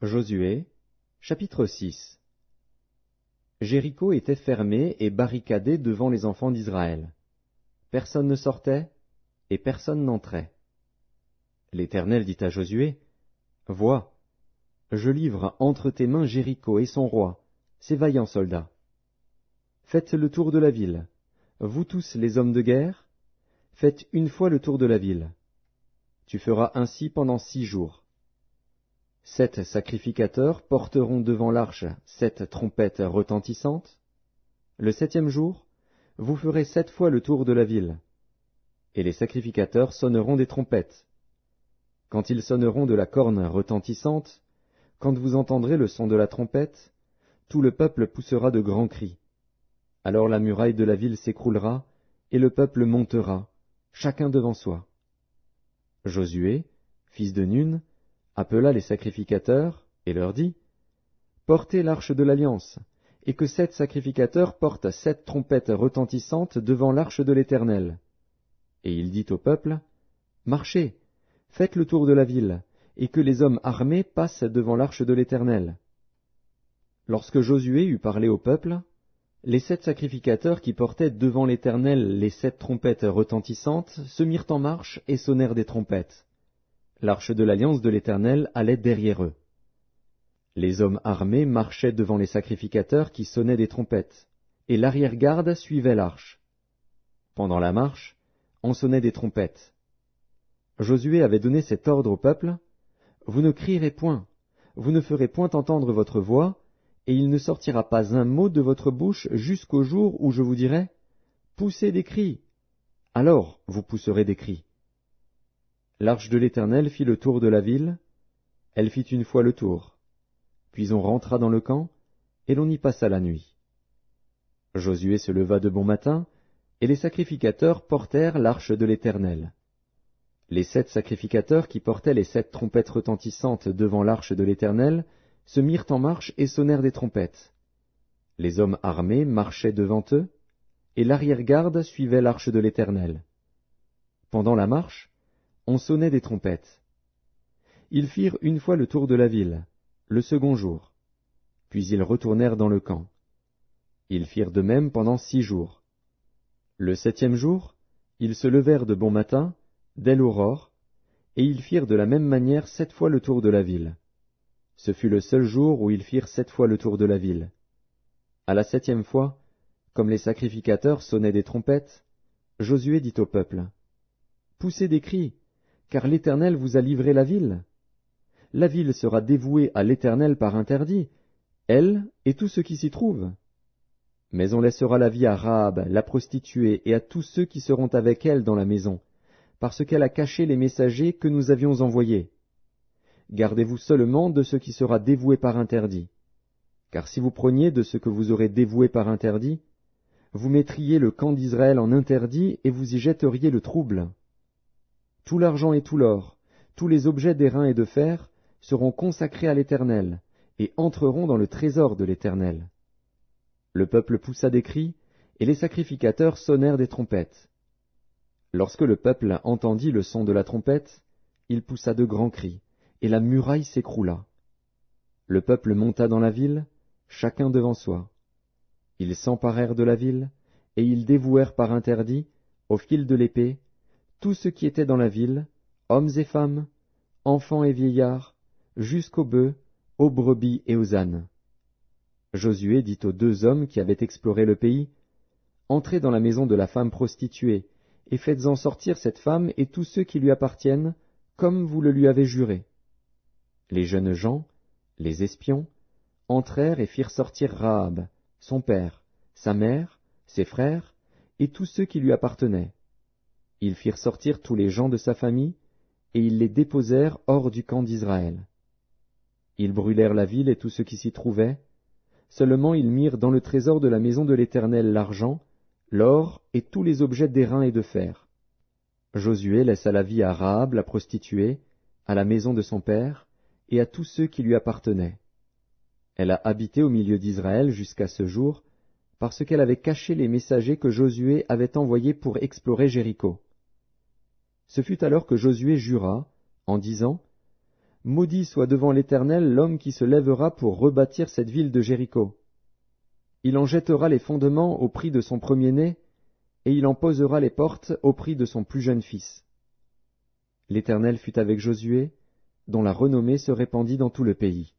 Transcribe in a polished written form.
Josué, chapitre 6. Jéricho était fermé et barricadé devant les enfants d'Israël. Personne ne sortait et personne n'entrait. L'Éternel dit à Josué, « Vois, je livre entre tes mains Jéricho et son roi, ses vaillants soldats. Faites le tour de la ville, vous tous les hommes de guerre, faites une fois le tour de la ville. Tu feras ainsi pendant 6 jours. 7 sacrificateurs porteront devant l'arche 7 trompettes retentissantes. Le 7e jour, vous ferez 7 fois le tour de la ville. Et les sacrificateurs sonneront des trompettes. Quand ils sonneront de la corne retentissante, quand vous entendrez le son de la trompette, tout le peuple poussera de grands cris. Alors la muraille de la ville s'écroulera, et le peuple montera, chacun devant soi. Josué, fils de Nun, appela les sacrificateurs et leur dit, « Portez l'arche de l'Alliance, et que 7 sacrificateurs portent 7 trompettes retentissantes devant l'arche de l'Éternel. » Et il dit au peuple, « Marchez, faites le tour de la ville, et que les hommes armés passent devant l'arche de l'Éternel. » Lorsque Josué eut parlé au peuple, les 7 sacrificateurs qui portaient devant l'Éternel les 7 trompettes retentissantes se mirent en marche et sonnèrent des trompettes. L'arche de l'Alliance de l'Éternel allait derrière eux. Les hommes armés marchaient devant les sacrificateurs qui sonnaient des trompettes, et l'arrière-garde suivait l'arche. Pendant la marche, on sonnait des trompettes. Josué avait donné cet ordre au peuple, « Vous ne crierez point, vous ne ferez point entendre votre voix, et il ne sortira pas un mot de votre bouche jusqu'au jour où je vous dirai, « Poussez des cris !» Alors vous pousserez des cris. » L'arche de l'Éternel fit le tour de la ville, elle fit une fois le tour. Puis on rentra dans le camp, et l'on y passa la nuit. Josué se leva de bon matin, et les sacrificateurs portèrent l'arche de l'Éternel. Les 7 sacrificateurs qui portaient les 7 trompettes retentissantes devant l'arche de l'Éternel se mirent en marche et sonnèrent des trompettes. Les hommes armés marchaient devant eux, et l'arrière-garde suivait l'arche de l'Éternel. Pendant la marche, on sonnait des trompettes. Ils firent une fois le tour de la ville, le 2e jour. Puis ils retournèrent dans le camp. Ils firent de même pendant 6 jours. Le 7e jour, ils se levèrent de bon matin, dès l'aurore, et ils firent de la même manière 7 fois le tour de la ville. Ce fut le seul jour où ils firent 7 fois le tour de la ville. À la 7e fois, comme les sacrificateurs sonnaient des trompettes, Josué dit au peuple, « Poussez des cris, car l'Éternel vous a livré la ville. La ville sera dévouée à l'Éternel par interdit, elle et tous ceux qui s'y trouvent. Mais on laissera la vie à Rahab, la prostituée, et à tous ceux qui seront avec elle dans la maison, parce qu'elle a caché les messagers que nous avions envoyés. Gardez-vous seulement de ce qui sera dévoué par interdit. Car si vous preniez de ce que vous aurez dévoué par interdit, vous mettriez le camp d'Israël en interdit et vous y jetteriez le trouble. Tout l'argent et tout l'or, tous les objets d'airain et de fer, seront consacrés à l'Éternel, et entreront dans le trésor de l'Éternel. » Le peuple poussa des cris, et les sacrificateurs sonnèrent des trompettes. Lorsque le peuple entendit le son de la trompette, il poussa de grands cris, et la muraille s'écroula. Le peuple monta dans la ville, chacun devant soi. Ils s'emparèrent de la ville, et ils dévouèrent par interdit, au fil de l'épée, tout ce qui était dans la ville, hommes et femmes, enfants et vieillards, jusqu'aux bœufs, aux brebis et aux ânes. Josué dit aux 2 hommes qui avaient exploré le pays, « Entrez dans la maison de la femme prostituée, et faites-en sortir cette femme et tous ceux qui lui appartiennent, comme vous le lui avez juré. » Les jeunes gens, les espions, entrèrent et firent sortir Rahab, son père, sa mère, ses frères, et tous ceux qui lui appartenaient. Ils firent sortir tous les gens de sa famille, et ils les déposèrent hors du camp d'Israël. Ils brûlèrent la ville et tout ce qui s'y trouvait, seulement ils mirent dans le trésor de la maison de l'Éternel l'argent, l'or et tous les objets d'airain et de fer. Josué laissa la vie à Rahab la prostituée, à la maison de son père, et à tous ceux qui lui appartenaient. Elle a habité au milieu d'Israël jusqu'à ce jour, parce qu'elle avait caché les messagers que Josué avait envoyés pour explorer Jéricho. Ce fut alors que Josué jura, en disant, Maudit soit devant l'Éternel l'homme qui se lèvera pour rebâtir cette ville de Jéricho. Il en jettera les fondements au prix de son premier-né, et il en posera les portes au prix de son plus jeune fils. L'Éternel fut avec Josué, dont la renommée se répandit dans tout le pays.